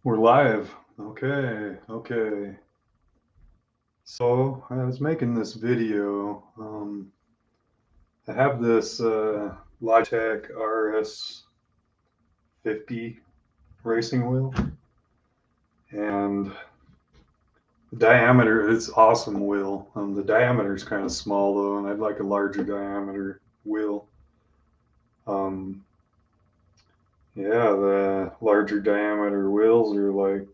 We're live. Okay. So I was making this video. I have this Logitech RS50 racing wheel, and the diameter, it's awesome wheel. The diameter is kind of small though, and I'd like a larger diameter wheel. Um, yeah, the larger diameter wheels are like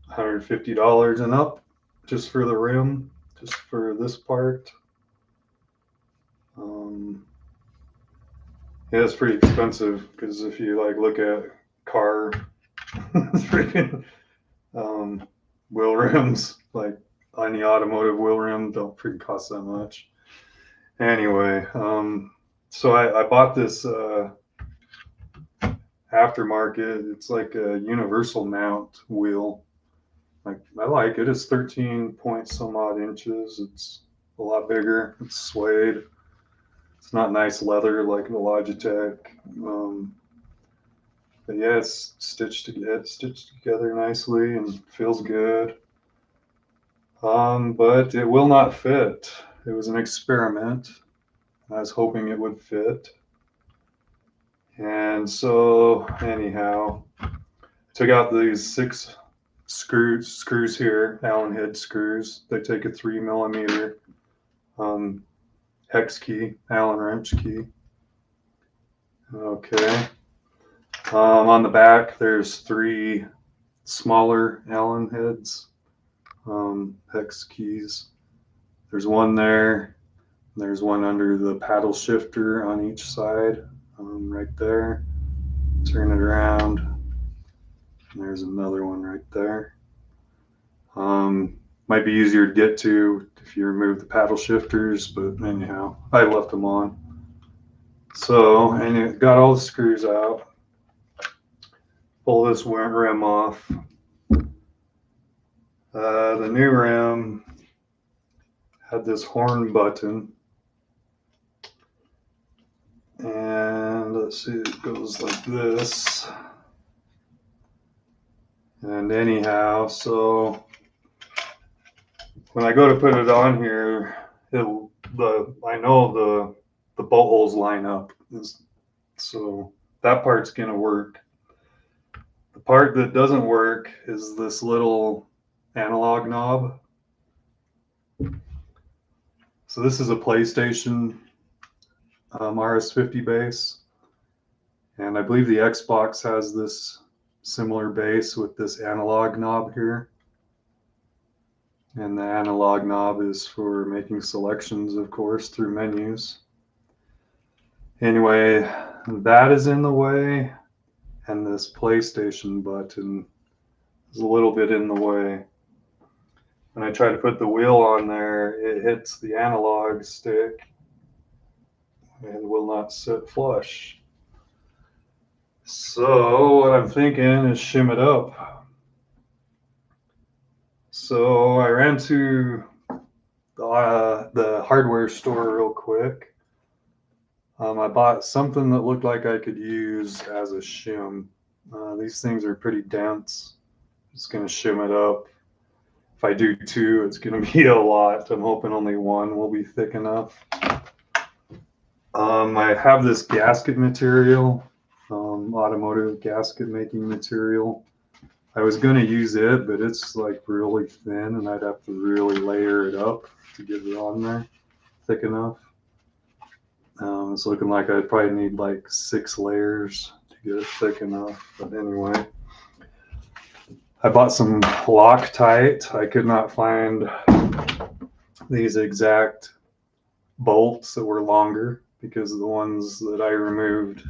$150 and up just for the rim, just for this part. Um, yeah, it's pretty expensive because if you like look at car freaking um, wheel rims, like any automotive wheel rim don't freaking cost that much. Anyway, so I bought this aftermarket. It's like a universal mount wheel. Like I like it. It's 13 point some odd inches. It's a lot bigger. It's suede. It's not nice leather like the Logitech. But yeah, it's stitched together nicely and feels good. But it will not fit. It was an experiment. I was hoping it would fit. And so anyhow, I took out these 6 screws here, Allen head screws. They take a 3 millimeter um, hex key, Allen wrench key. Okay. On the back, there's 3 smaller Allen heads, hex keys. There's one there. There's one under the paddle shifter on each side, right there. Turn it around. And there's another one right there. Might be easier to get to if you remove the paddle shifters, but anyhow, I left them on. So, and it got all the screws out. Pull this rim off. The new rim had this horn button, and let's see, it goes like this. And anyhow, so when I go to put it on here, I know the bolt holes line up, so that part's gonna work. The part that doesn't work is this little analog knob. So this is a PlayStation RS50 base, and I believe the Xbox has this similar base with this analog knob here. And the analog knob is for making selections, of course, through menus. Anyway, that is in the way, and this PlayStation button is a little bit in the way. When I try to put the wheel on there, it hits the analog stick and will not sit flush. So what I'm thinking is shim it up. So I ran to the hardware store real quick. I bought something that looked like I could use as a shim. These things are pretty dense. Just going to shim it up. If I do 2, it's going to be a lot. I'm hoping only 1 will be thick enough. I have this gasket material, automotive gasket making material. I was going to use it, but it's like really thin, and I'd have to really layer it up to get it on there thick enough. It's looking like I'd probably need like 6 layers to get it thick enough. But anyway, I bought some Loctite. I could not find these exact bolts that were longer because the ones that I removed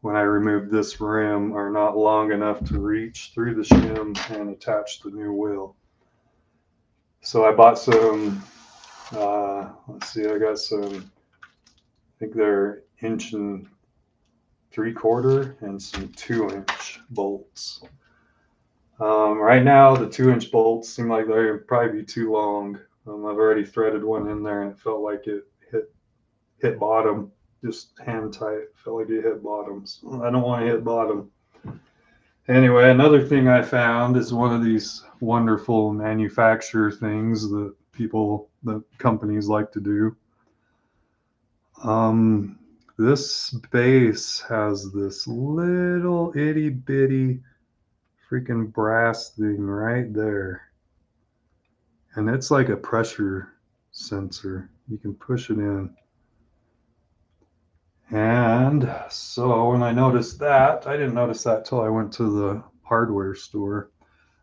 when I removed this rim are not long enough to reach through the shim and attach the new wheel. So I bought some, let's see, I got some, I think they're 1 3/4 and some 2-inch bolts. Right now, the 2-inch bolts seem like they'd probably be too long. I've already threaded one in there and it felt like it hit bottom, just hand tight. Felt like it hit bottom. So I don't want to hit bottom. Anyway, another thing I found is one of these wonderful manufacturer things that companies like to do. This base has this little itty bitty freaking brass thing right there. And it's like a pressure sensor. You can push it in. And so when I noticed that, I didn't notice that till I went to the hardware store.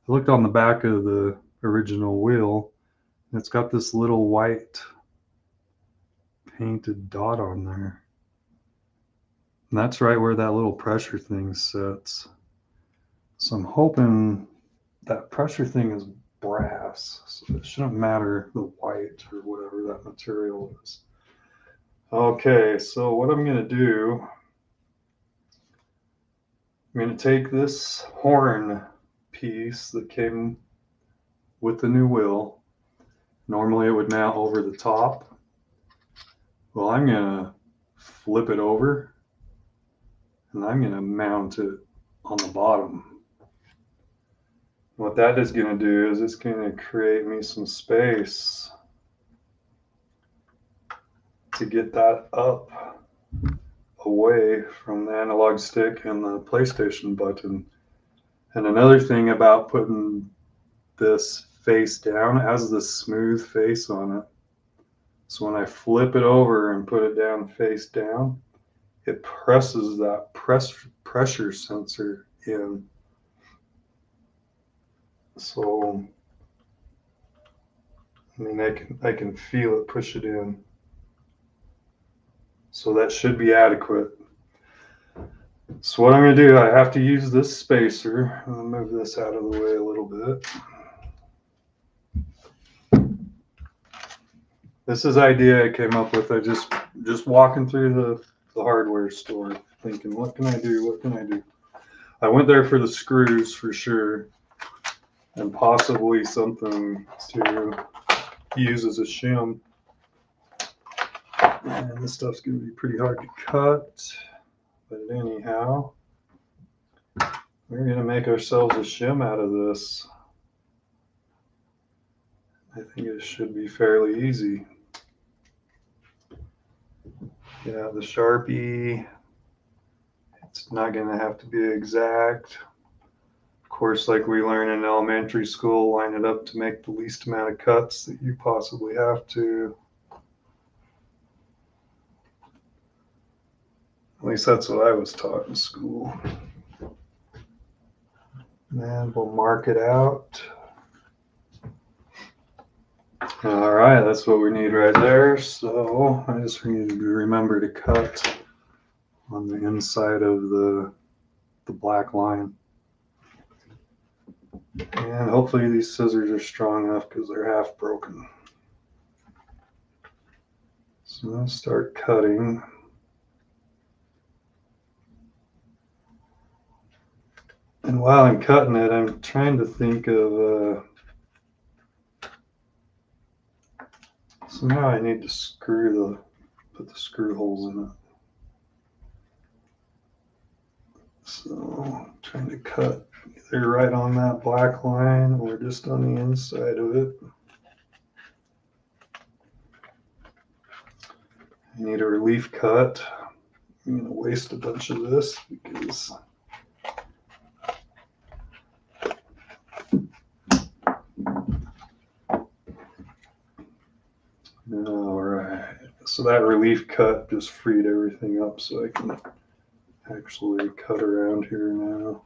I looked on the back of the original wheel, and it's got this little white painted dot on there. And that's right where that little pressure thing sits. So I'm hoping that pressure thing is brass, so it shouldn't matter the white or whatever that material is. Okay, so what I'm going to do, I'm going to take this horn piece that came with the new wheel. Normally it would mount over the top. Well, I'm going to flip it over and I'm going to mount it on the bottom. What that is going to do is it's going to create me some space to get that up away from the analog stick and the PlayStation button. And another thing about putting this face down, it has this smooth face on it. So when I flip it over and put it down face down, it presses that pressure sensor in. So I mean, I can feel it push it in. So that should be adequate. So what I'm going to do, I have to use this spacer. I'll move this out of the way a little bit. This is an idea I came up with. I just walking through the hardware store thinking, what can I do? What can I do? I went there for the screws for sure, and possibly something to use as a shim. And this stuff's going to be pretty hard to cut. But anyhow, we're going to make ourselves a shim out of this. I think it should be fairly easy. Yeah, the Sharpie, it's not going to have to be exact. Of course, like we learn in elementary school, line it up to make the least amount of cuts that you possibly have to. At least that's what I was taught in school. And we'll mark it out. All right, that's what we need right there. So I just need to remember to cut on the inside of the black line. And hopefully these scissors are strong enough because they're half broken. So I'll start cutting. And while I'm cutting it, I'm trying to think of somehow I need to put the screw holes in it. So I'm trying to cut either right on that black line or just on the inside of it. I need a relief cut. I'm going to waste a bunch of this because all right. So that relief cut just freed everything up so I can actually cut around here now.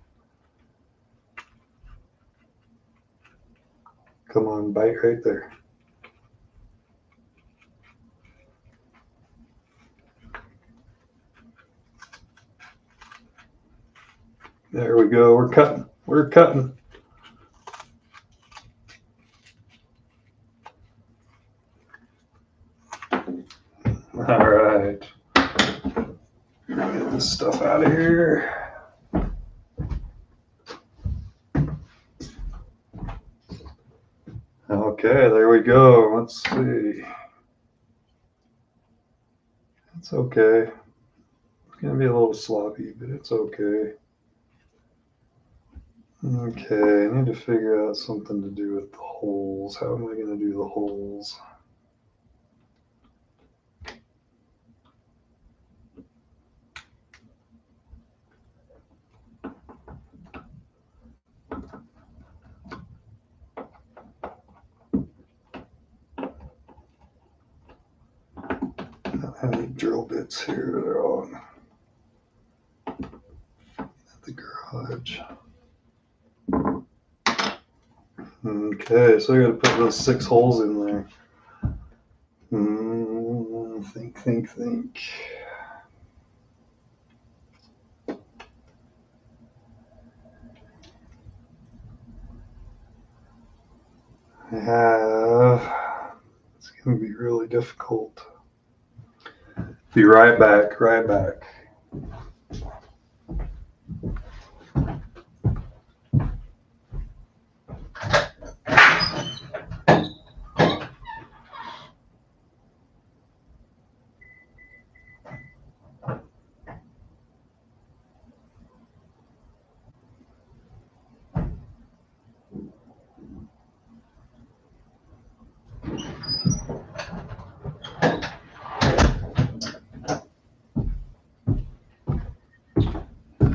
Come on, bite right there. There we go. We're cutting. We're cutting. All right. Get this stuff out of here. Okay, there we go. Let's see. It's okay. It's going to be a little sloppy, but it's okay. Okay, I need to figure out something to do with the holes. How am I going to do the holes? I need drill bits here. They're on at the garage. Okay, so I got to put those 6 holes in there. Think. I have. It's going to be really difficult. Be right back, right back.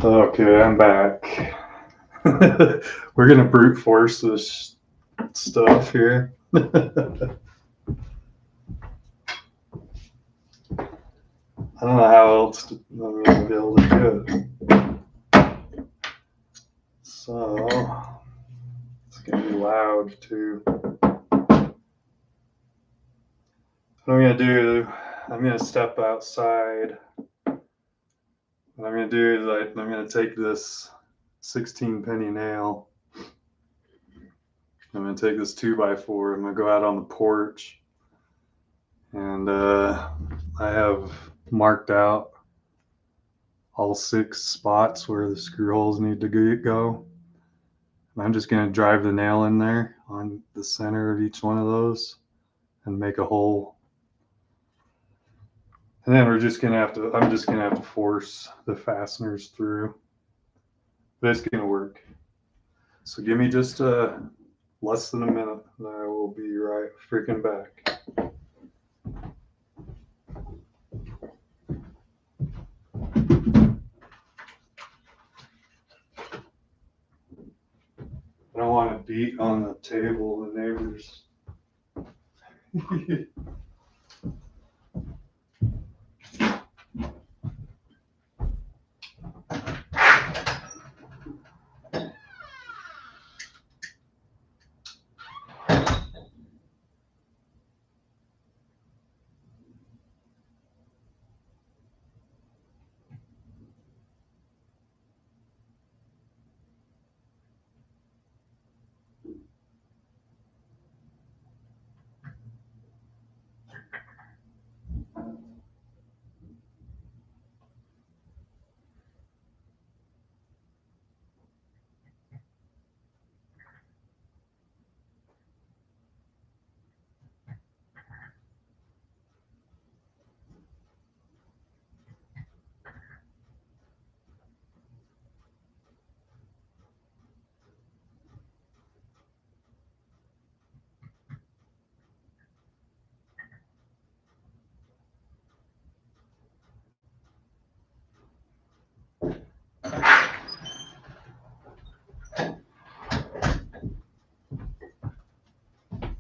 Okay, I'm back. We're going to brute force this stuff here. I don't know how else I'm going to be able to do it. So, it's going to be loud too. What I'm going to do, I'm going to step outside. What I'm going to do is I'm going to take this 16 penny nail. I'm going to take this 2x4. I'm going to go out on the porch. And I have marked out all 6 spots where the screw holes need to go. And I'm just going to drive the nail in there on the center of each one of those and make a hole. And then I'm just going to have to force the fasteners through. But it's going to work. So give me just less than a minute and I will be right freaking back. I don't want to beat on the table, the neighbors.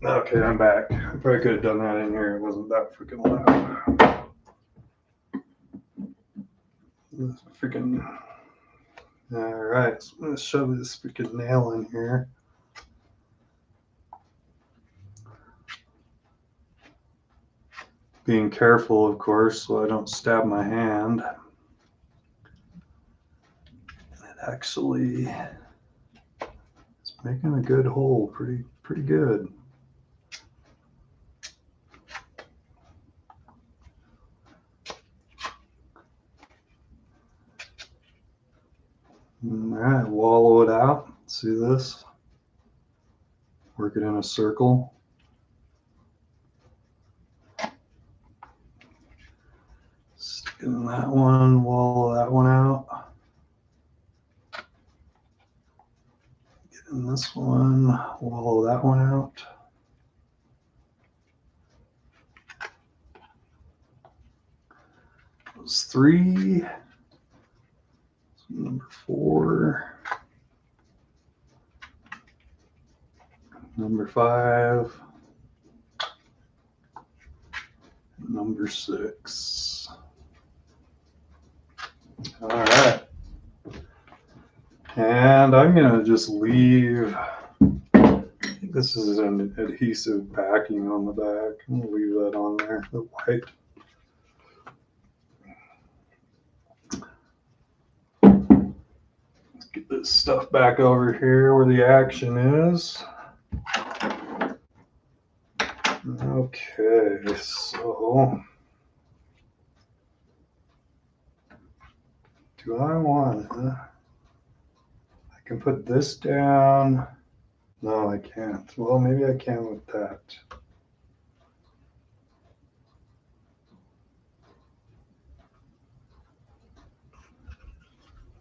Okay, I'm back. I probably could have done that in here. It wasn't that freaking loud. Freaking. All right, so I'm going to shove this freaking nail in here. Being careful, of course, so I don't stab my hand. It actually is making a good hole, pretty good. All right, wallow it out. See this? Work it in a circle. Stick it in that one, wallow that one out. And this one, wallow that one out. Those 3. Number 4. Number 5. Number 6. All right. And I'm going to just leave, this is an adhesive backing on the back. I'm going to leave that on there, the white. Let's get this stuff back over here where the action is. Okay, so do I want I can put this down. No, I can't. Well, maybe I can with that.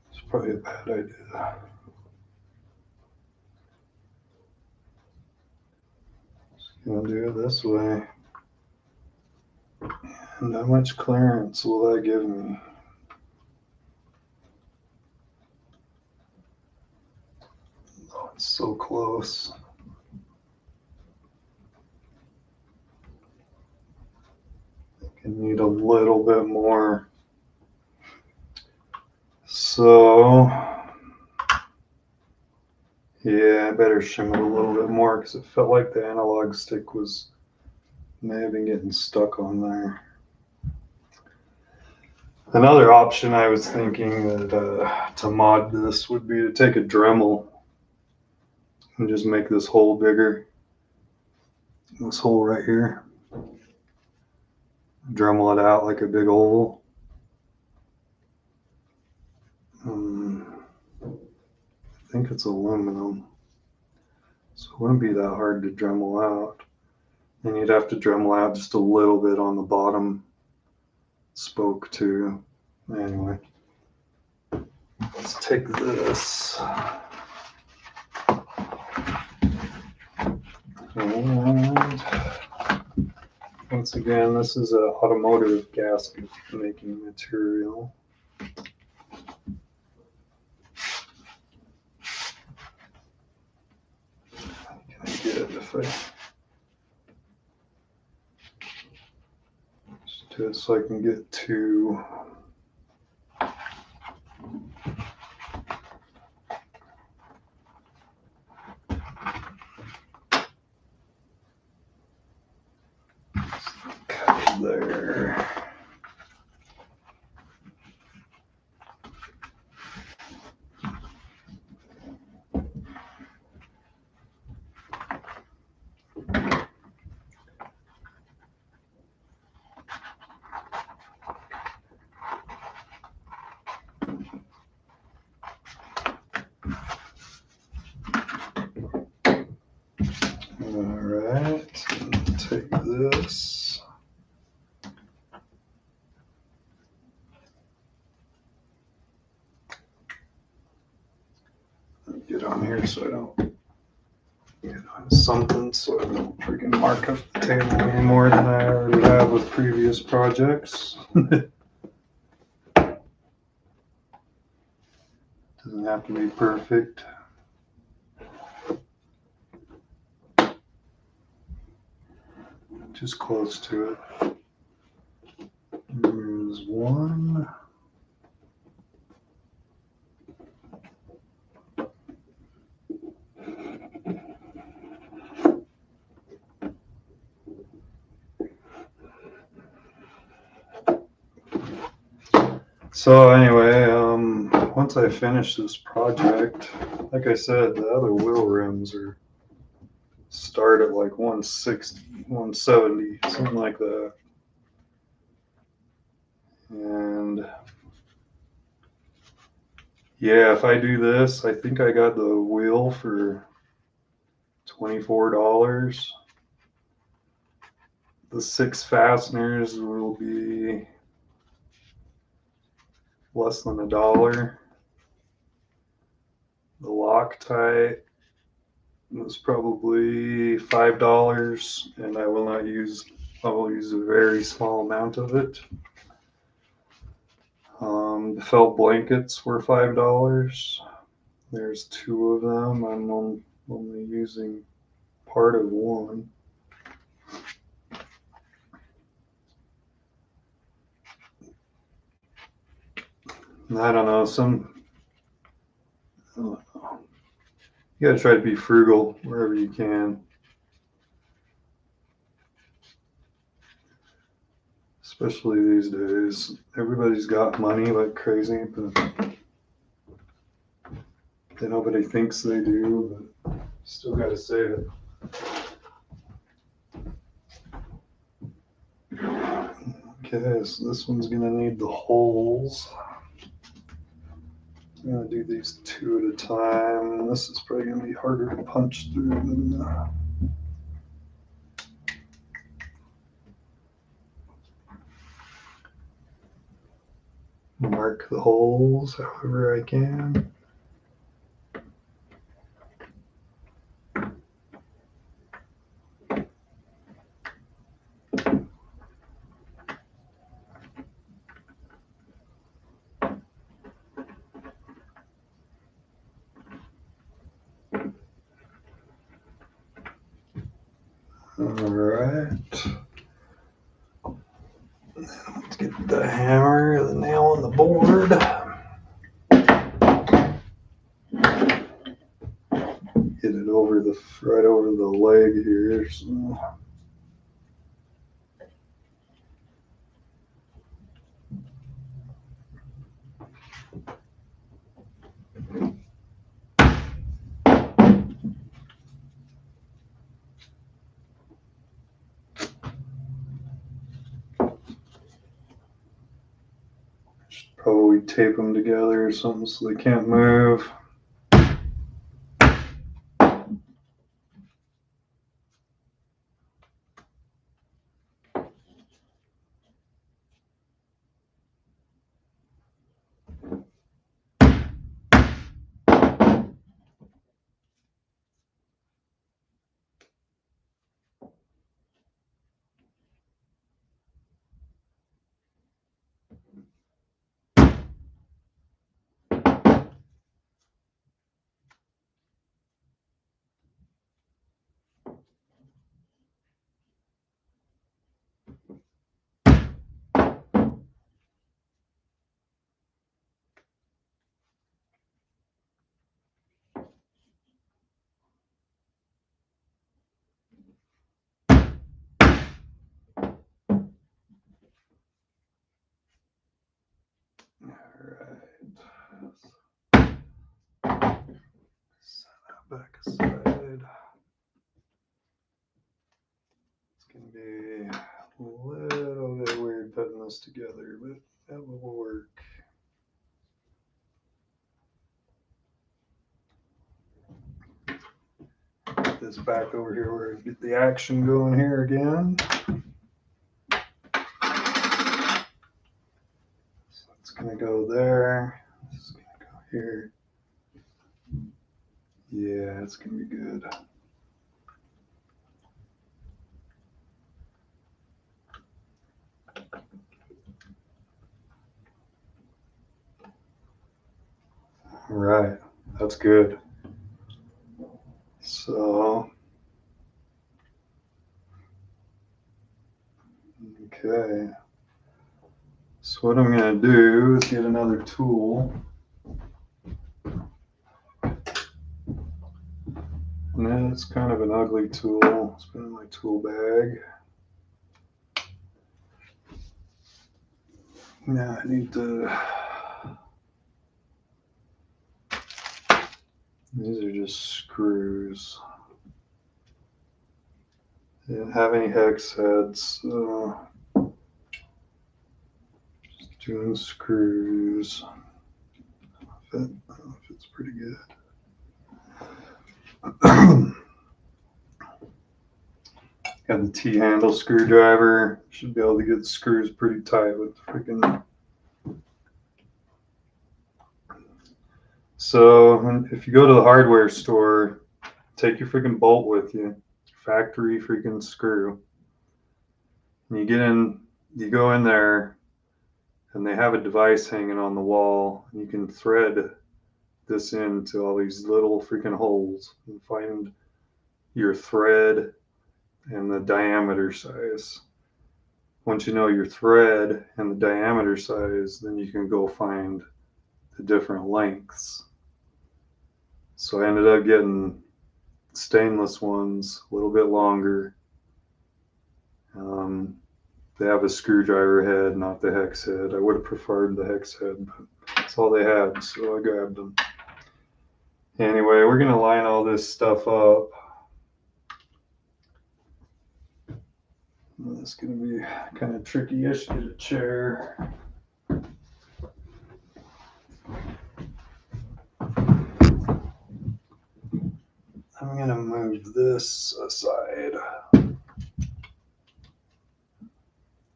It's probably a bad idea. Just gonna do it this way. And how much clearance will that give me? Oh, it's so close. I need a little bit more. So, yeah, I better shim it a little bit more because it felt like the analog stick may have been getting stuck on there. Another option I was thinking that to mod this would be to take a Dremel and just make this hole bigger. This hole right here. Dremel it out like a big oval. I think it's aluminum, so it wouldn't be that hard to Dremel out. And you'd have to Dremel out just a little bit on the bottom spoke too. Anyway, let's take this. And once again, this is an automotive gasket making material. Can I get it if I just do it so I can get to there. All right, take this. Get on here so I don't get on something, so I don't freaking mark up the table any more than I already have with previous projects. Doesn't have to be perfect. Just close to it. There's one. So anyway, once I finish this project, like I said, the other wheel rims start at like 160, 170, something like that. And yeah, if I do this, I think I got the wheel for $24. The 6 fasteners will be less than $1. The Loctite It was probably $5, and I will use a very small amount of it. The felt blankets were $5. There's 2 of them. I'm only using part of one. I don't know, you gotta try to be frugal wherever you can. Especially these days. Everybody's got money like crazy, but nobody thinks they do, but still gotta save it. Okay, so this one's gonna need the holes. I'm gonna do these 2 at a time. This is probably gonna be harder to punch through than mark the holes however I can. All right. Let's get the hammer, the nail on the board. Hit it right over the leg here. So. Should probably tape them together or something so they can't move. Back aside. It's going to be a little bit weird putting this together, but that will work. Put this back over here where I get the action going here again. So it's going to go there. This is going to go here. Yeah, it's going to be good. All right, that's good. So, okay. So what I'm going to do is get another tool. And it's kind of an ugly tool. It's been in my tool bag. Now I need to. These are just screws. They didn't have any hex heads, so just doing screws. I don't know if it's pretty good. Got the T-handle screwdriver. Should be able to get the screws pretty tight with the freaking. So if you go to the hardware store, take your freaking bolt with you, factory freaking screw. And you go in there, and they have a device hanging on the wall. And you can thread this into all these little freaking holes and find your thread and the diameter size. Once you know your thread and the diameter size, then you can go find the different lengths. So I ended up getting stainless ones, a little bit longer. They have a screwdriver head, not the hex head. I would have preferred the hex head, but that's all they had, so I grabbed them. Anyway, we're gonna line all this stuff up. It's gonna be kind of tricky-ish to get a chair. I'm gonna move this aside.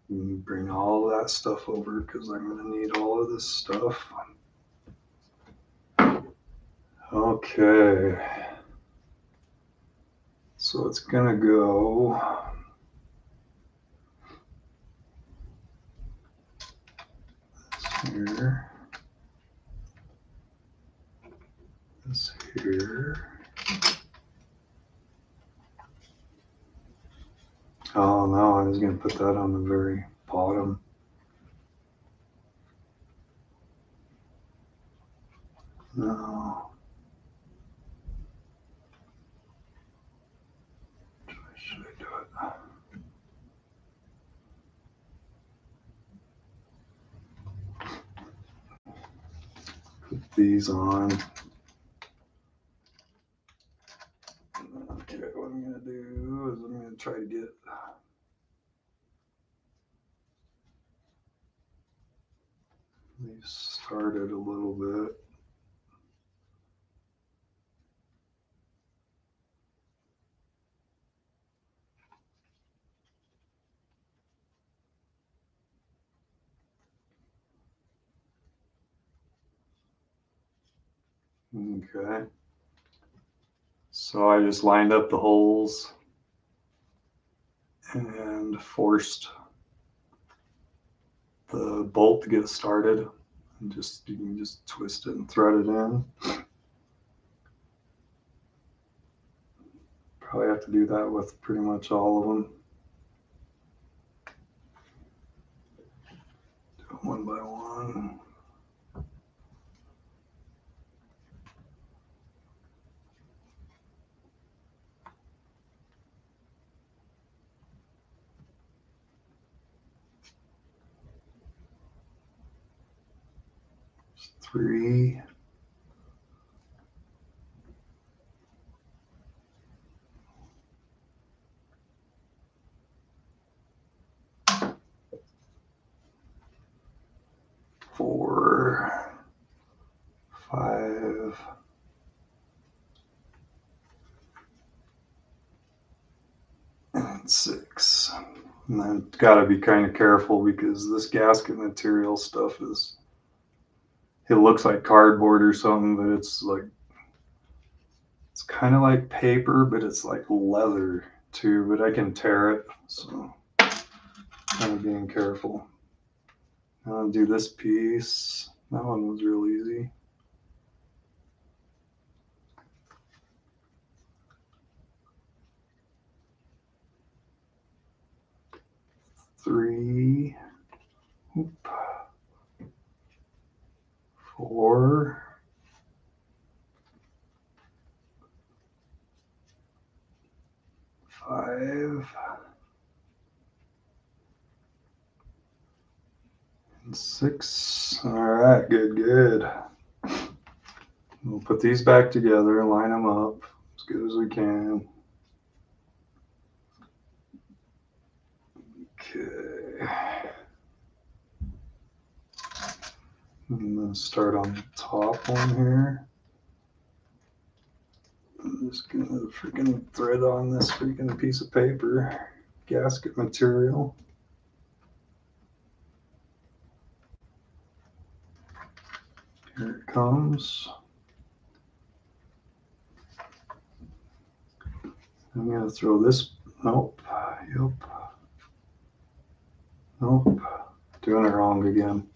And bring all that stuff over because I'm gonna need all of this stuff. Okay. So it's gonna go here, this here. Oh no, I was gonna put that on the very bottom. No. Should I do it? Put these on. Okay, what I'm gonna do is I'm gonna try to get these started a little bit. Okay. So I just lined up the holes and forced the bolt to get started. And you can just twist it and thread it in. Probably have to do that with pretty much all of them. Do it one by one. There's 3. 4, 5, and 6. And I've got to be kind of careful because this gasket material stuff it looks like cardboard or something, but it's kind of like paper, but it's like leather too, but I can tear it, so kind of being careful. I'll do this piece. That one was real easy. Three, 4, 5, and 6. All right, good. We'll put these back together, line them up as good as we can. Okay. I'm going to start on the top one here. I'm just going to freaking thread on this freaking piece of paper, gasket material. Here it comes. I'm gonna throw this, nope, yep, nope, doing it wrong again.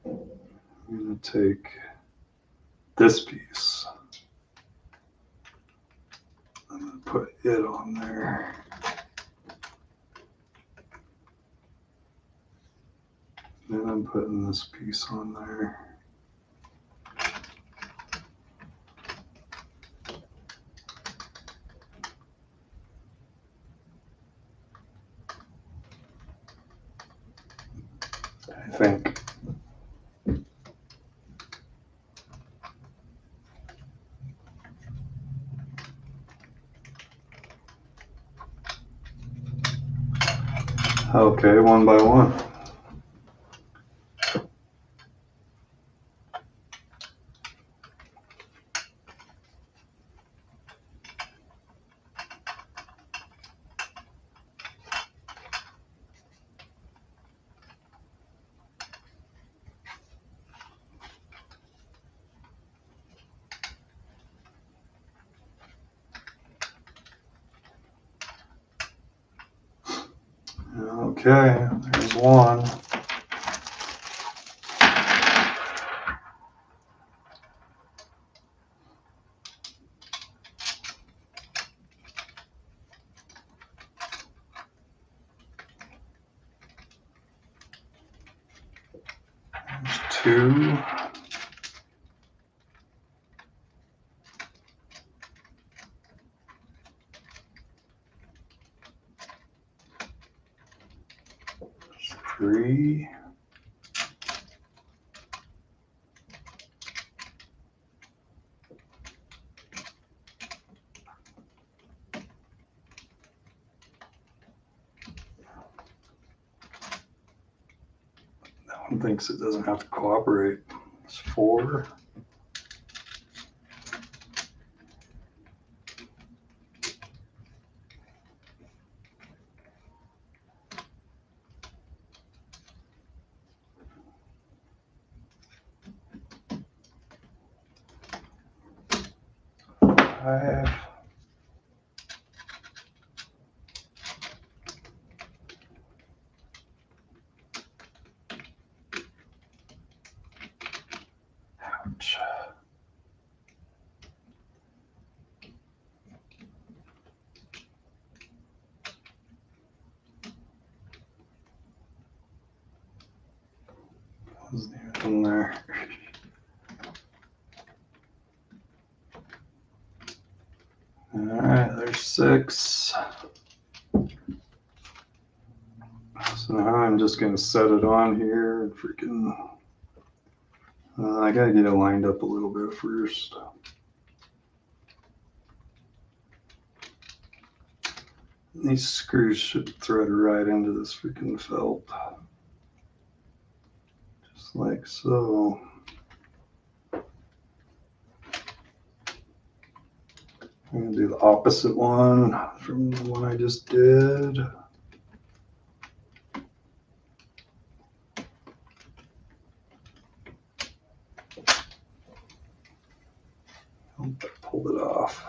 I'm gonna take this piece. I'm gonna put it on there. Then I'm putting this piece on there. I think. Okay, one by one. Okay, there's one. There's two. There's three. That one thinks it doesn't have to cooperate. It's four. Five. Ouch. Wasn't even in there. All right, there's six. So now I'm just gonna set it on here and freaking. I gotta get it lined up a little bit first. These screws should thread right into this freaking felt. Just like so. I'm gonna do the opposite one from the one I just did. I pulled it off.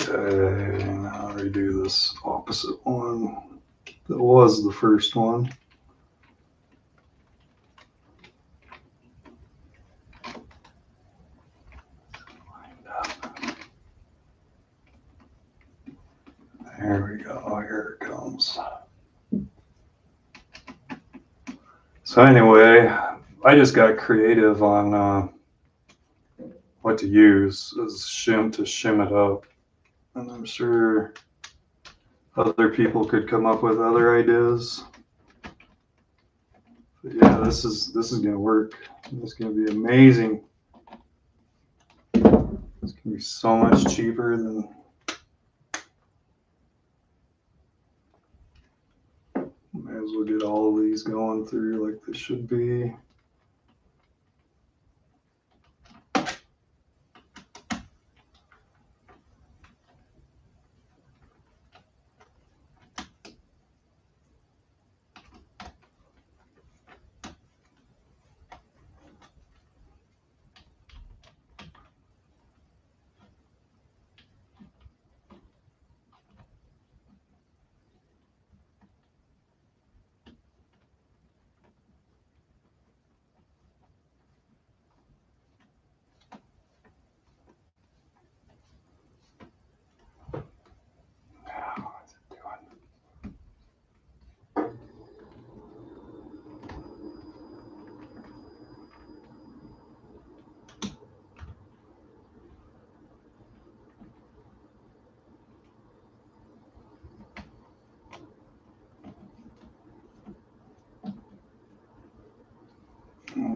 Okay, now redo this opposite one. That was the first one. There we go, here it comes. So anyway, I just got creative on what to use as shim to shim it up. And I'm sure other people could come up with other ideas. But yeah, this is gonna work. It's gonna be amazing. It's gonna be so much cheaper than might as as we'll get all of these going through like they should be.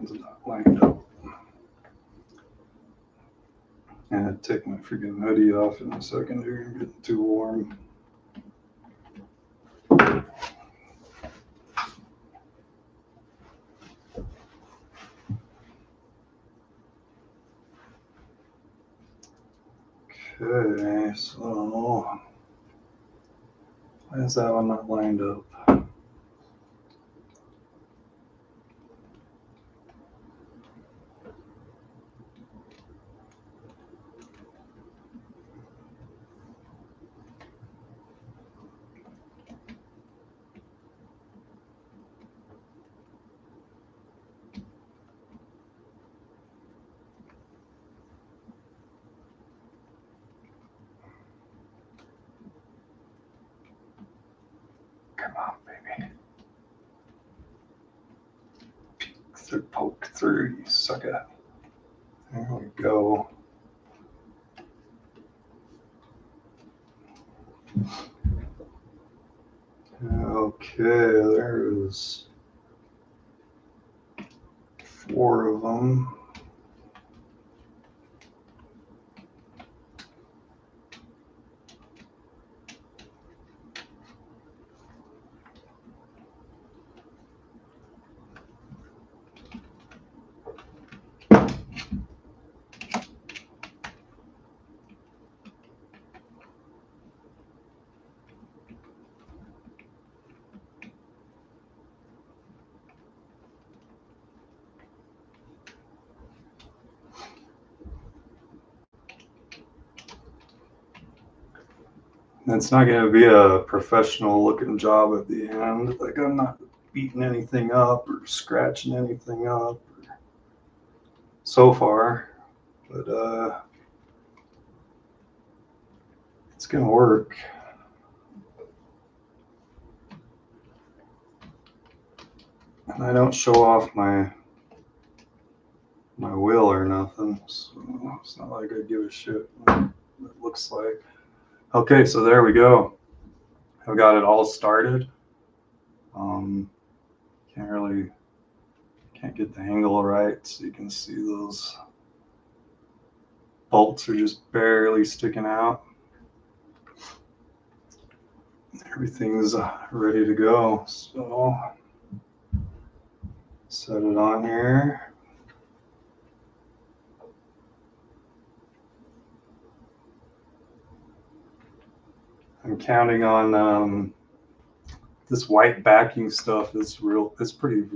It's not lined up. And I'd take my freaking hoodie off in a second here and getting too warm. Okay, so why is that one not lined up? Come on, baby. Poke through, you sucker. There we go. Okay, there's 4 of them. It's not going to be a professional looking job at the end. Like I'm not beating anything up or scratching anything up so far, but it's going to work. And I don't show off my wheel or nothing, so it's not like I give a shit what it looks like. Okay, so there we go. I've got it all started. Can't get the angle right, so you can see those bolts are just barely sticking out. Everything's ready to go, so set it on here. I'm counting on this white backing stuff. It's pretty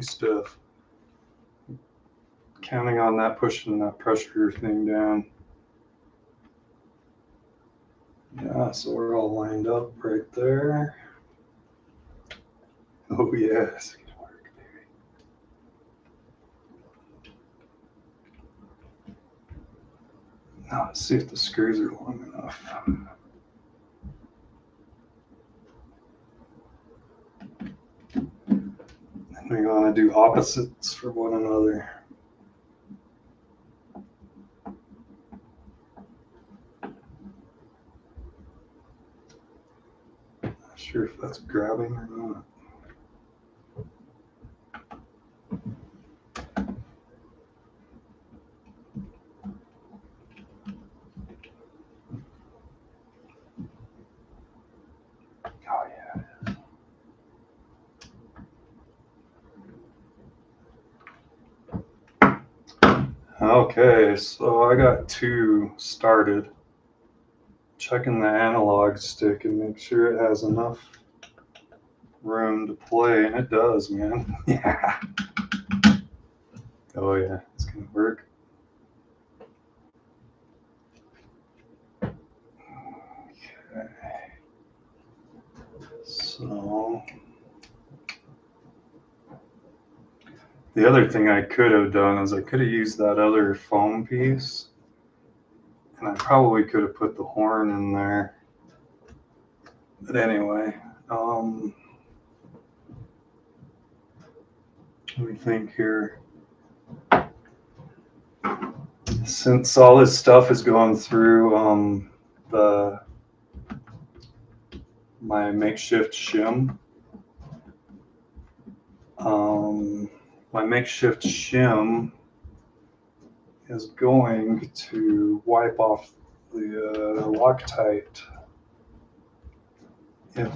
stiff. Counting on that pushing that pressure thing down. Yeah, so we're all lined up right there. Oh yeah, it's gonna work, baby. Now let's see if the screws are long enough. And we're gonna do opposites for one another. Not sure if that's grabbing or not. Oh yeah, it is. Okay, so I got 2 started. Checking the analog stick and make sure it has enough room to play, and it does, man. Yeah. Oh yeah, it's gonna work. Okay. So the other thing I could have done is I could have used that other foam piece, and I probably could have put the horn in there. But anyway, let me think here. Since all this stuff is going through my makeshift shim, my makeshift shim is going to wipe off the Loctite if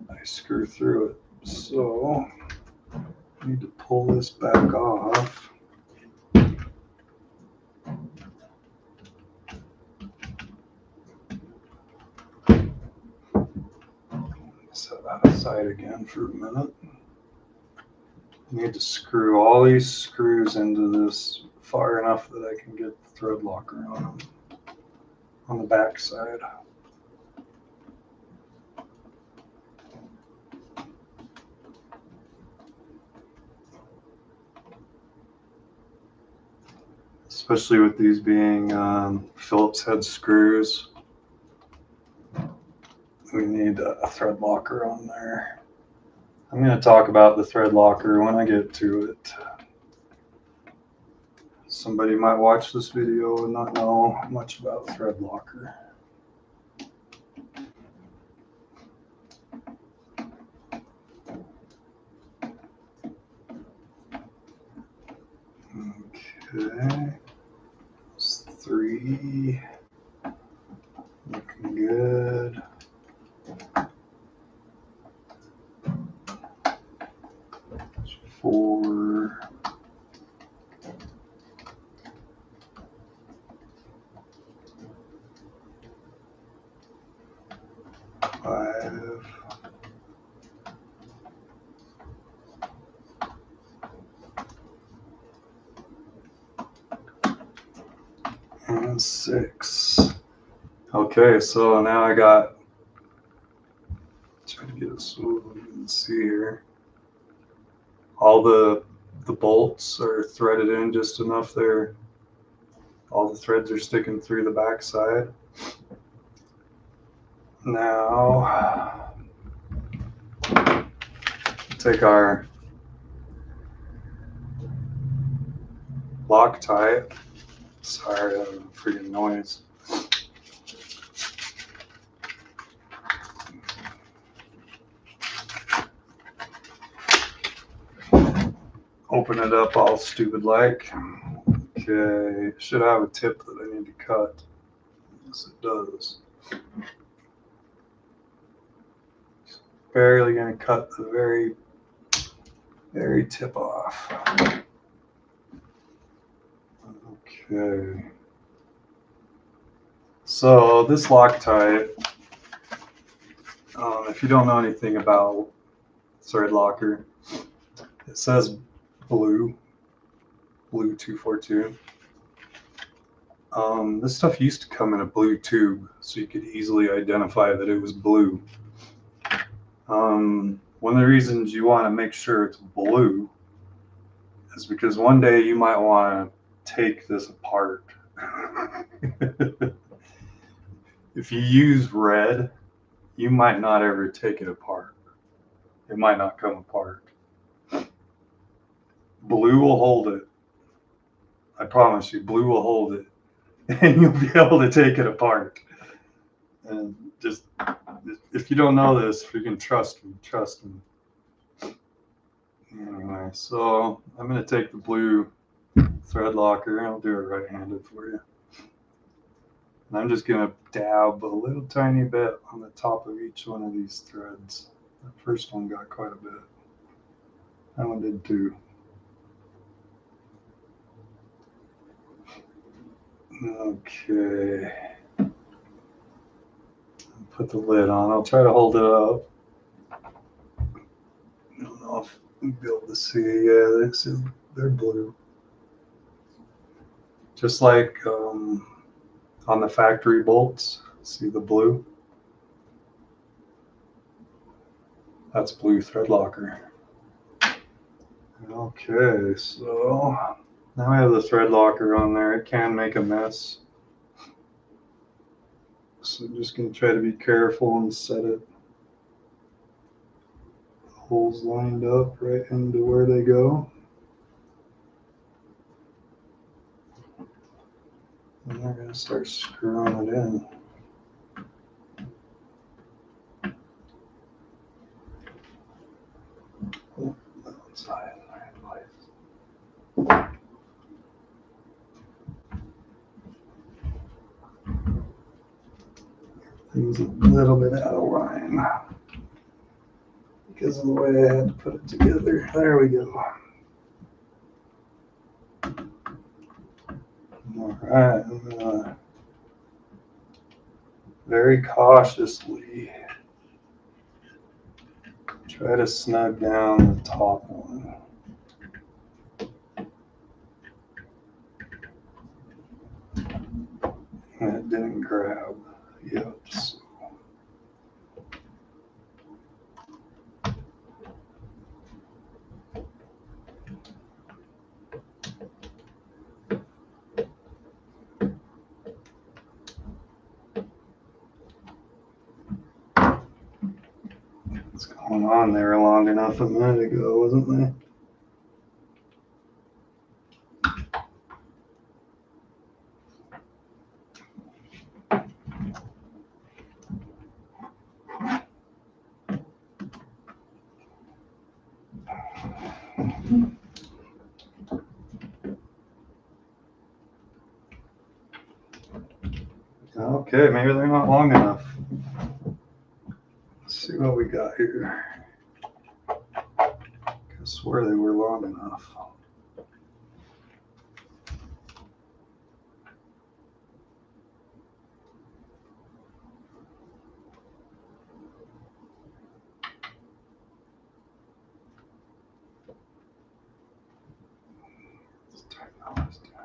I screw through it. So I need to pull this back off. Set that aside again for a minute. I need to screw all these screws into this far enough that I can get the thread locker on them on the back side. Especially with these being Phillips head screws, we need a thread locker on there. I'm going to talk about the thread locker when I get to it. Somebody might watch this video and not know much about thread locker. Okay, it's 3, looking good. It's 4. Five, and 6. Okay, so now I got, try to get it so you can see here. All the bolts are threaded in just enough there. All the threads are sticking through the back side. Now, take our Loctite. Sorry, that was a freaking noise. Open it up all stupid like. Okay, should have a tip that I need to cut. Yes, it does. Barely gonna cut the very tip off. Okay. So this Loctite, if you don't know anything about thread locker, it says blue 242. This stuff used to come in a blue tube, so you could easily identify that it was blue. One of the reasons you want to make sure it's blue is because one day you might want to take this apart. If you use red, you might not ever take it apart. It might not come apart. Blue will hold it. I promise you, blue will hold it. And you'll be able to take it apart. And just, if you don't know this, you can trust me. Anyway, so I'm going to take the blue thread locker, and I'll do it right-handed for you. And I'm just going to dab a little tiny bit on the top of each one of these threads. The first one got quite a bit. That one did too. Okay. Put the lid on. I'll try to hold it up. I don't know if you'll be able to see. Yeah, they're blue. Just like on the factory bolts. See the blue? That's blue thread locker. Okay, so now I have the thread locker on there. It can make a mess. So I'm just going to try to be careful and set it holes lined up right into where they go. And we're going to start screwing it in. Oh, that one's high in the right place. Things a little bit out of line because of the way I had to put it together. There we go. All right, I'm gonna very cautiously try to snug down the top one. And it didn't grab yet. So. What's going on there long enough a minute ago, wasn't there? Okay, maybe they're not long enough. Let's see what we got here. I swear they were long enough. Let's tighten all this down.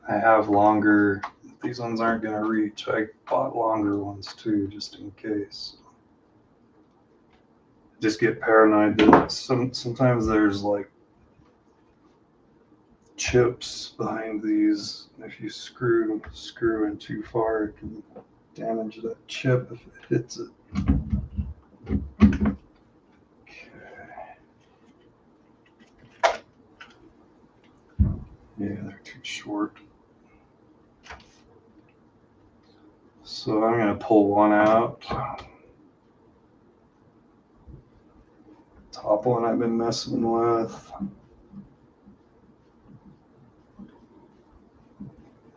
I have longer, these ones aren't going to reach. I bought longer ones too, just in case. Just get paranoid that sometimes there's like chips behind these. If you screw in too far, it can damage that chip if it hits it. Yeah, they're too short. So I'm going to pull one out. Top one I've been messing with.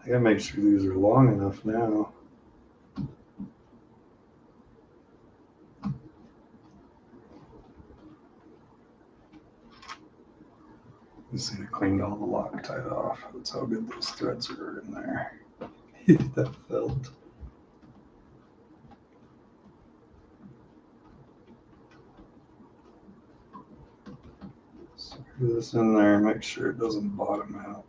I gotta make sure these are long enough now. Just need to clean all the Loctite off. That's how good those threads are in there. That felt. Screw this in there and make sure it doesn't bottom out.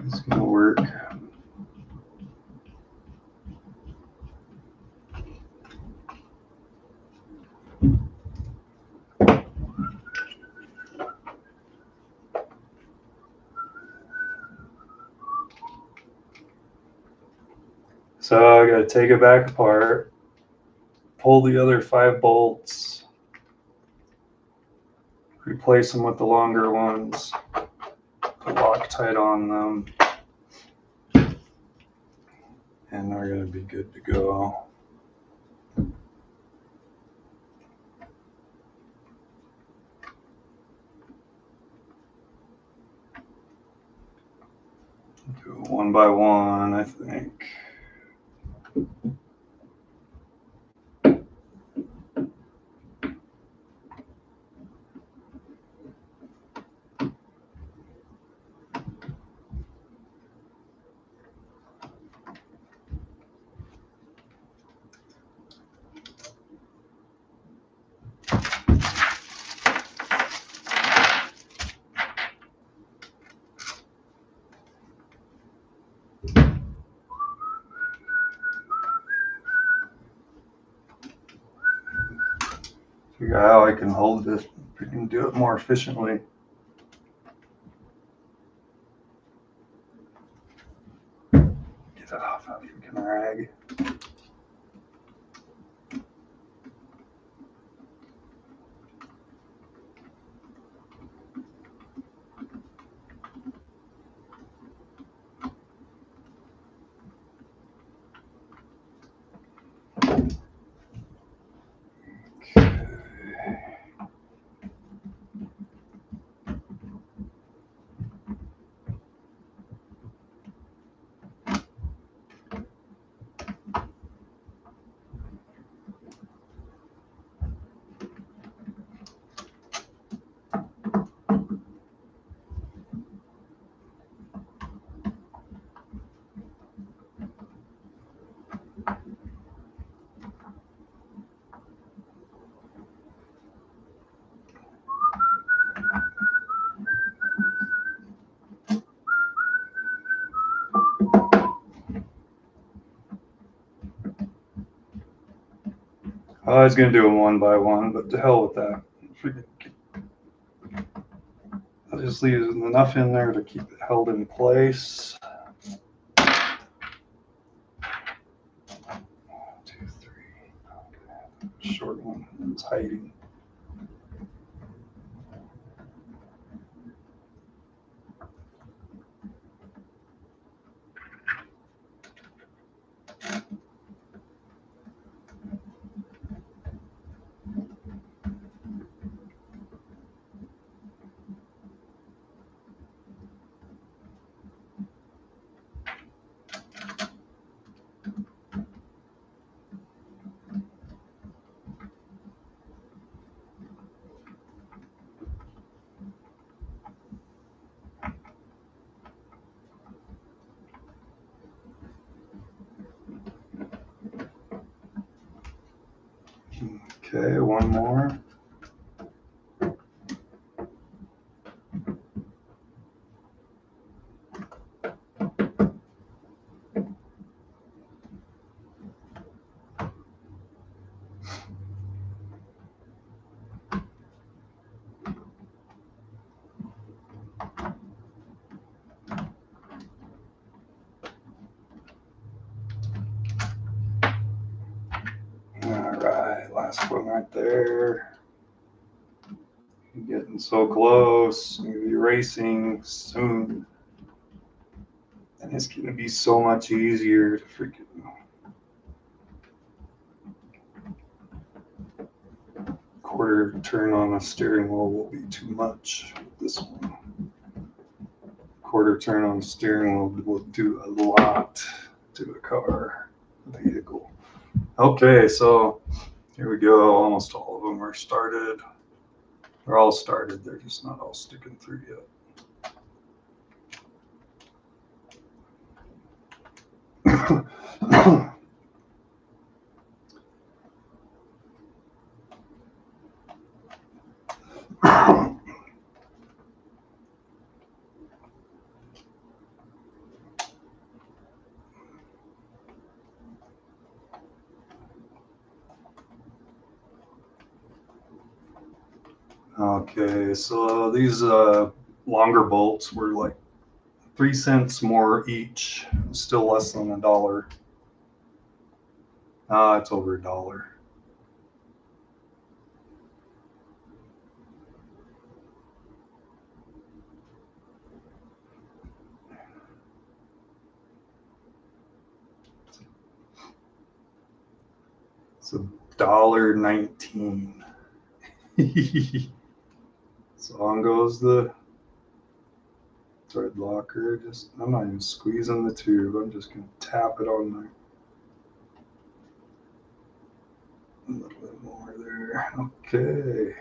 It's gonna work. So I got to take it back apart, pull the other 5 bolts, replace them with the longer ones, put Loctite on them, and we're going to be good to go. Do it one by one, I think. Figure out how I can hold this, I can do it more efficiently. Get it off that freaking rag. I was going to do them one by one, but to hell with that. I'll just leave enough in there to keep it held in place. 1, 2, 3. Okay. Short one is hiding. Okay, one more. All right, last one right there. You're getting so close. You're gonna be racing soon. And it's going to be so much easier to freaking quarter turn on a steering wheel will be too much with this one. Quarter turn on the steering wheel will do a lot to a car, a vehicle. Okay, so here we go. Almost all of them are started. They're all started. They're just not all sticking through yet. Okay, so these longer bolts were like 3 cents more each, still less than $1. It's over $1. It's $1.19. So on goes the thread locker. I'm not even squeezing the tube. I'm just gonna tap it on there. A little bit more there. Okay.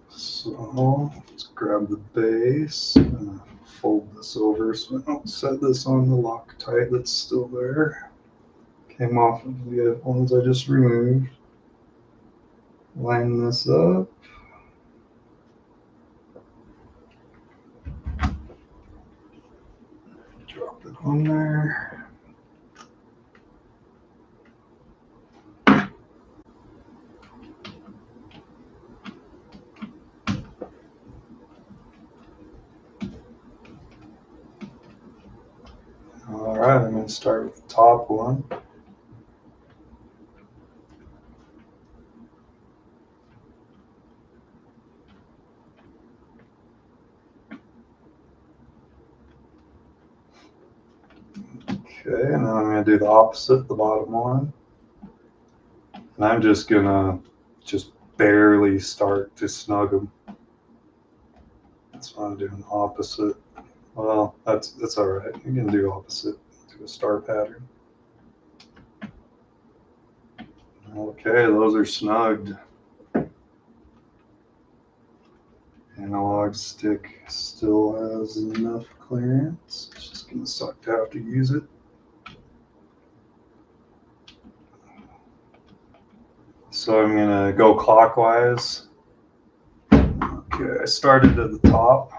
So let's grab the base. I'm gonna fold this over so I don't set this on the Loctite that's still there. Came off of the ones I just removed. Line this up. Drop it on there. All right, I'm going to start with the top one. Okay, and then I'm going to do the opposite, the bottom one. And I'm just going to barely start to snug them. That's why I'm doing opposite. Well, that's all right. You can do opposite to a star pattern. Okay, those are snugged. Analog stick still has enough clearance. It's just gonna suck to have to use it. So I'm gonna go clockwise. Okay, I started at the top.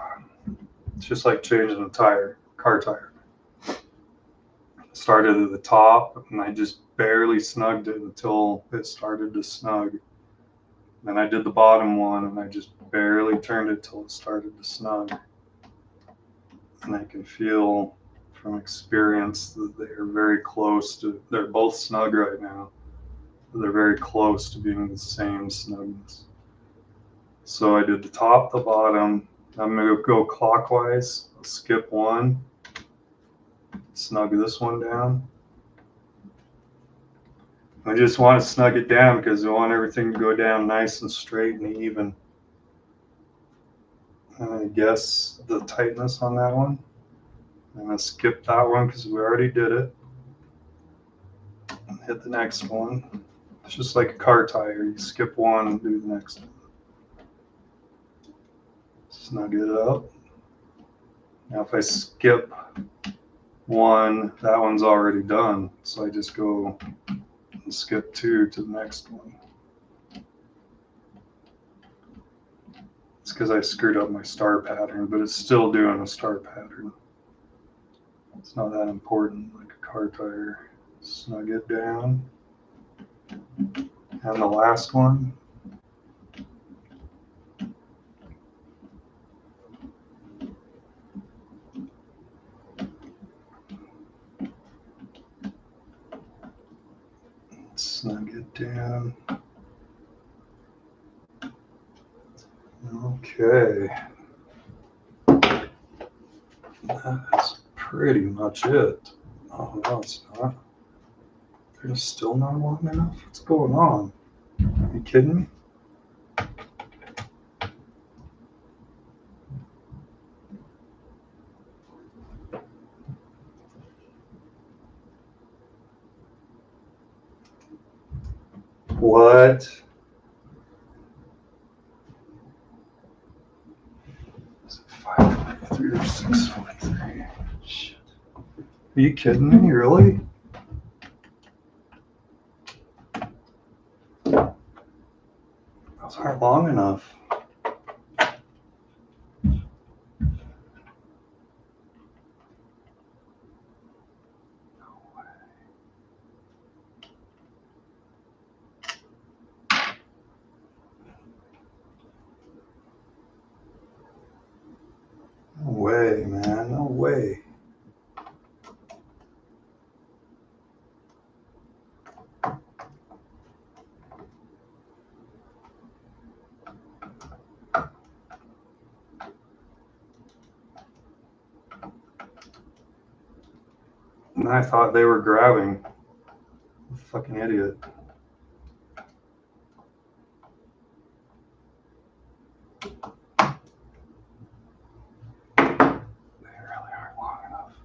It's just like changing a tire, car tire. Started at the top and I just barely snugged it until it started to snug. Then I did the bottom one and I just barely turned it till it started to snug. And I can feel from experience that they're very close to, they're both snug right now. They're very close to being the same snugness. So I did the top, the bottom. I'm going to go clockwise, I'll skip one, snug this one down. I just want to snug it down because I want everything to go down nice and straight and even. And I guess the tightness on that one. I'm going to skip that one because we already did it. And hit the next one. It's just like a car tire. You skip one and do the next one. Snug it up. Now if I skip one, that one's already done. So I just go and skip two to the next one. It's because I screwed up my star pattern, but it's still doing a star pattern. It's not that important like a car tire. Snug it down. And the last one. Snug it down. Okay. That's pretty much it. Oh, no, it's not. There's still not long enough? What's going on? Are you kidding me? What? Is it 543 or 643? Shit. Are you kidding me? Really? Those aren't long enough. No way, man. No way. I thought they were grabbing. Fucking idiot. They really aren't long enough.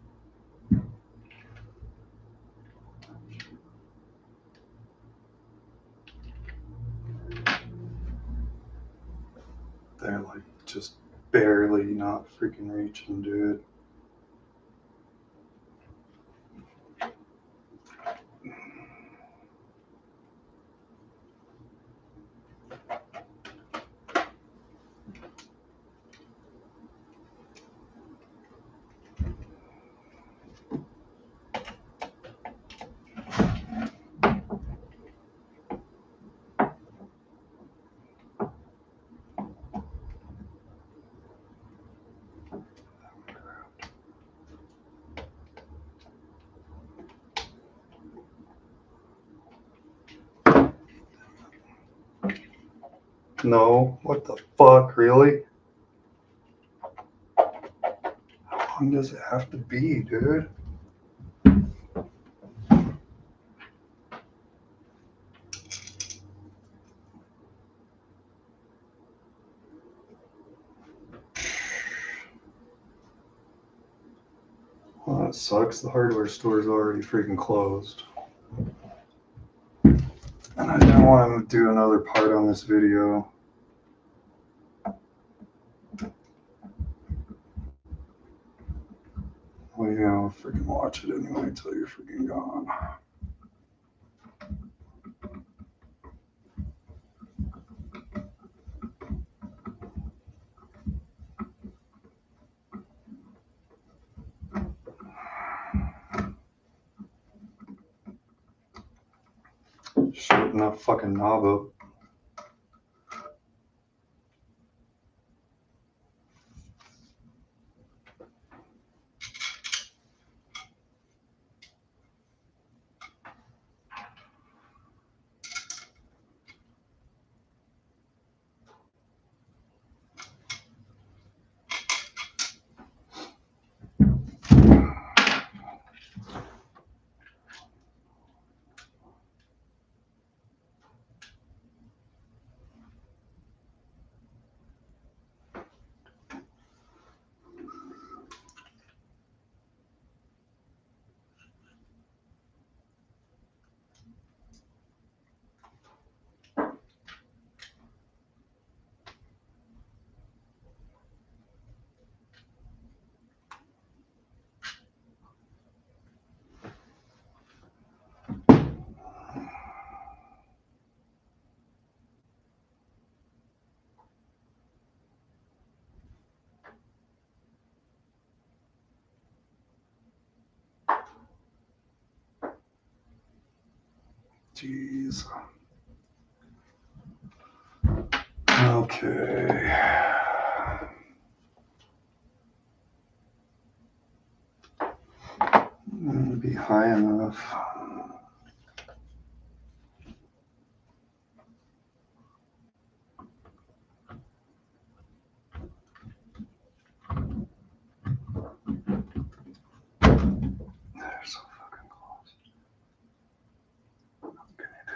They're like just barely not freaking reaching, dude. No, what the fuck, really? How long does it have to be, dude? Well, that sucks. The hardware store's already freaking closed. And I didn't want to do another part on this video. Well, you know, freaking watch it anyway until you're freaking gone. Shorten that fucking knob up. Jeez. Okay. Be high enough. They're so fucking close. What can you do?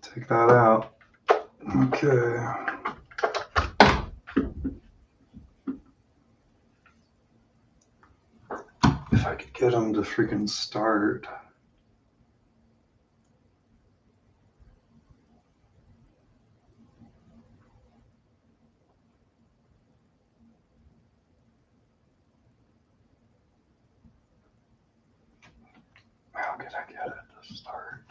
Take that out. Okay. If I could get them to freaking start. How could I get it to start?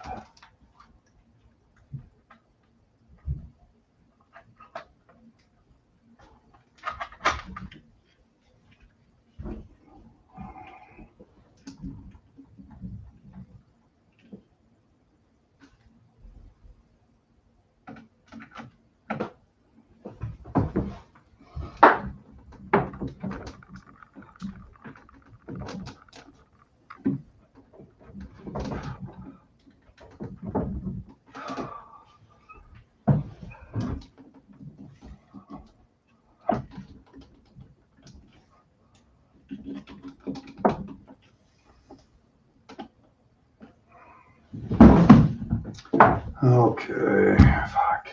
Okay, fuck.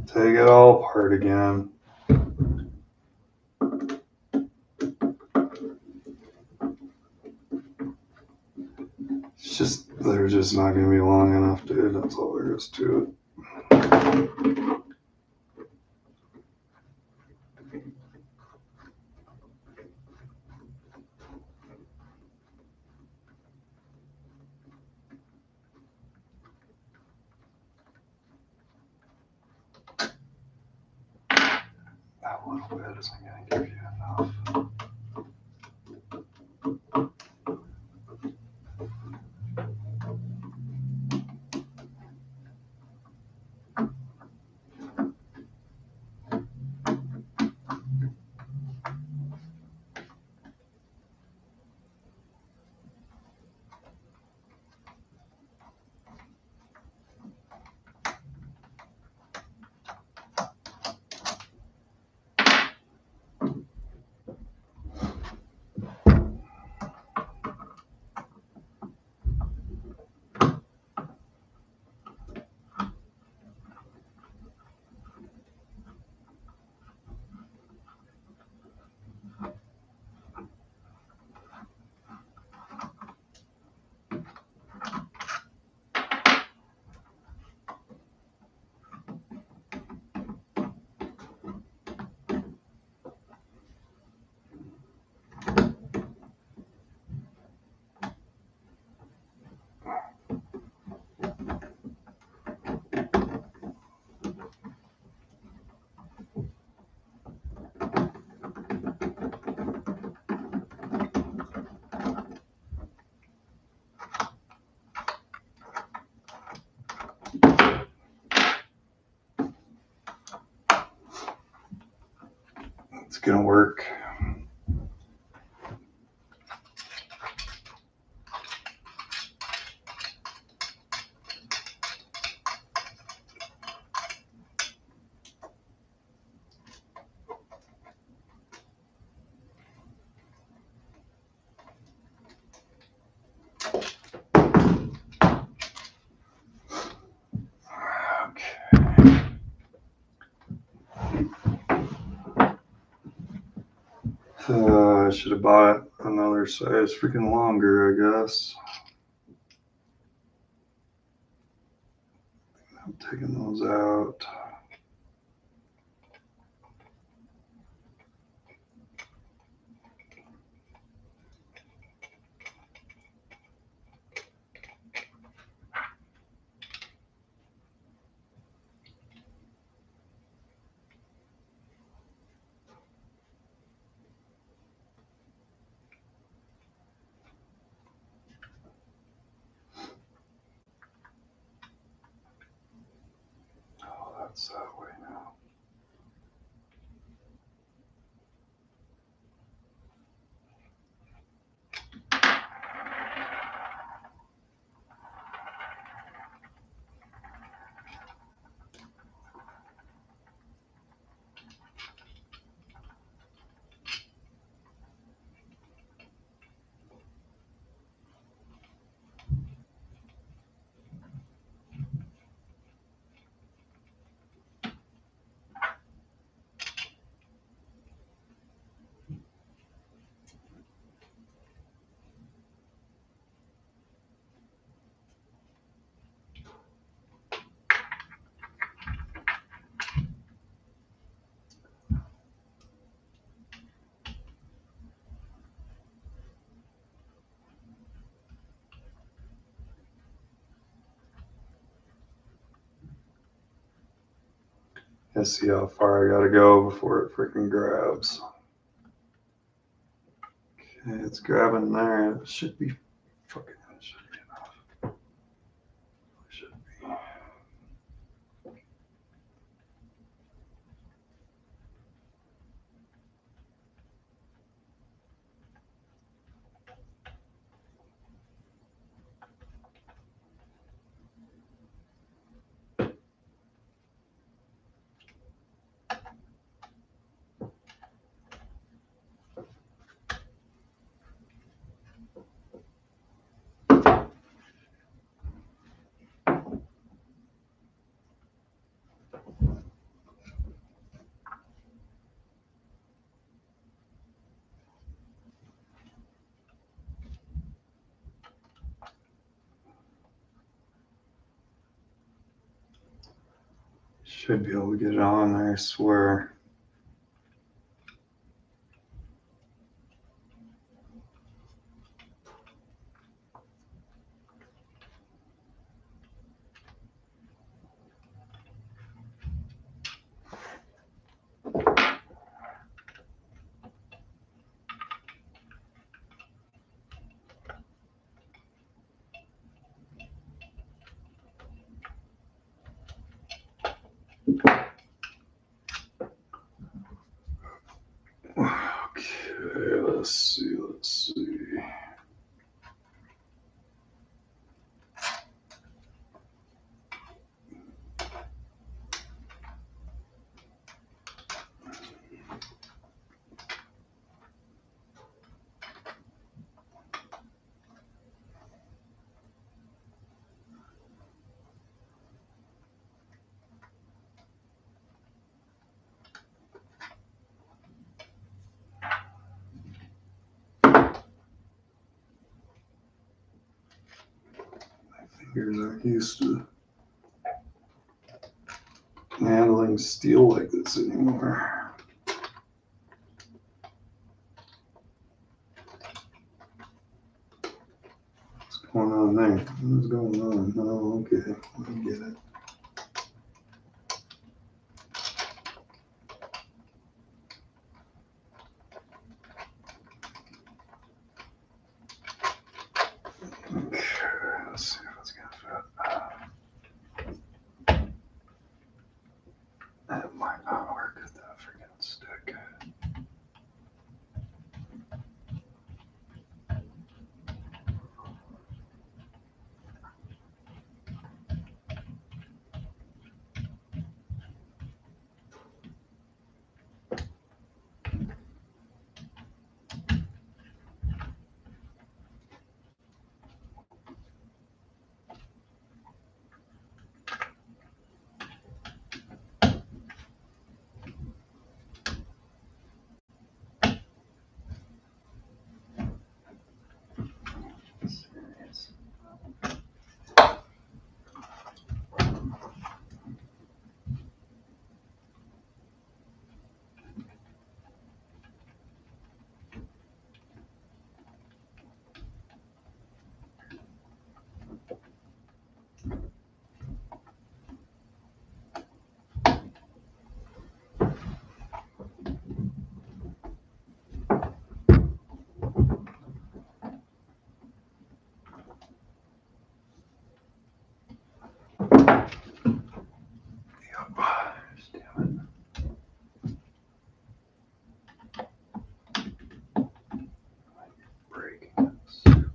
Take it all apart again. It's just, they're just not gonna be long enough, dude. That's all there is to it. That little bit isn't gonna give you enough. It's gonna work. I should have bought another size freaking longer, I guess. I'm taking those out. Oh, that's that way now. Let's see how far I gotta go before it freaking grabs. Okay, it's grabbing there. It should be fucking, it should be enough. It should be. Should be able to get it on there, I swear. Okay, let's see. Fingers aren't used to handling steel like this anymore. What's going on there? What's going on? Oh, okay, I get it. Okay, let's see if it's gonna fit. That might not work with that freaking stick. Damn it. Breaking. Stupid.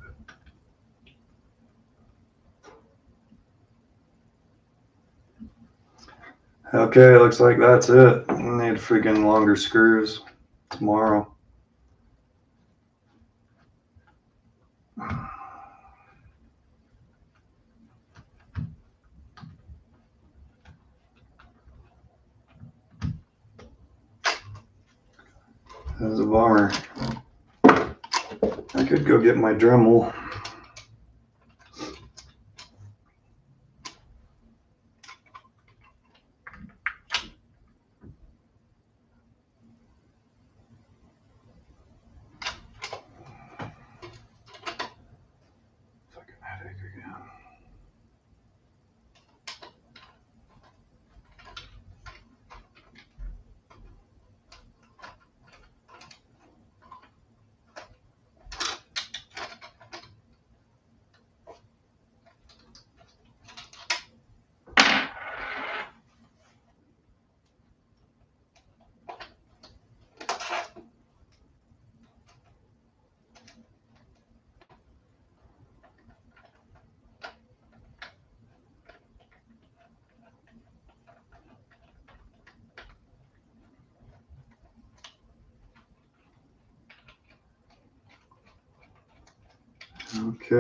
Okay, looks like that's it. I need freaking longer screws tomorrow. That's a bummer. I could go get my Dremel. Fucking headache again. Okay.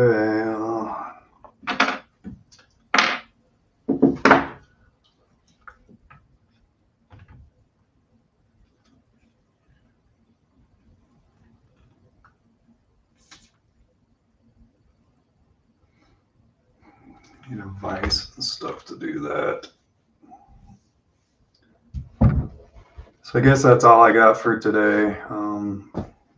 Need a vise and stuff to do that. So I guess that's all I got for today.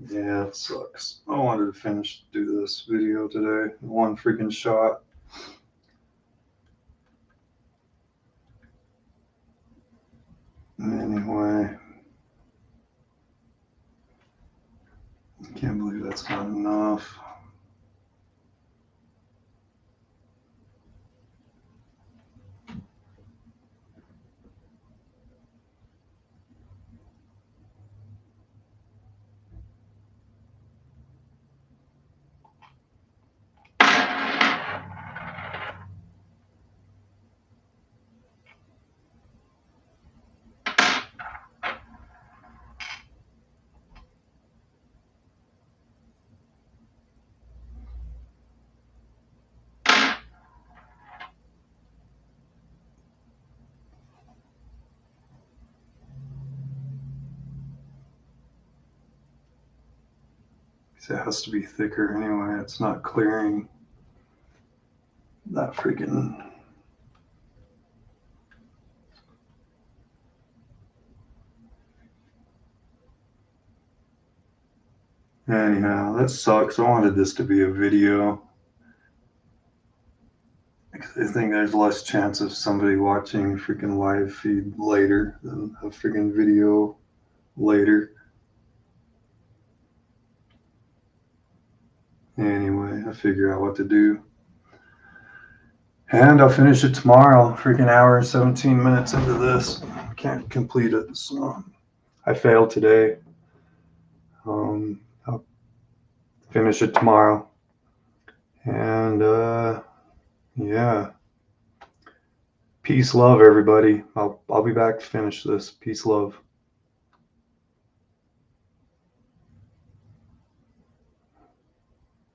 Yeah, it sucks. I wanted to do this video today. One freaking shot. Anyway, I can't believe that's not enough. It has to be thicker anyway. It's not clearing that freaking. Anyhow, that sucks. I wanted this to be a video. I think there's less chance of somebody watching a freaking live feed later than a freaking video later. Anyway, I figure out what to do. And I'll finish it tomorrow. Freaking hour and 17 minutes into this. Can't complete it, so I failed today. I'll finish it tomorrow. And yeah. Peace, love, everybody. I'll be back to finish this. Peace, love.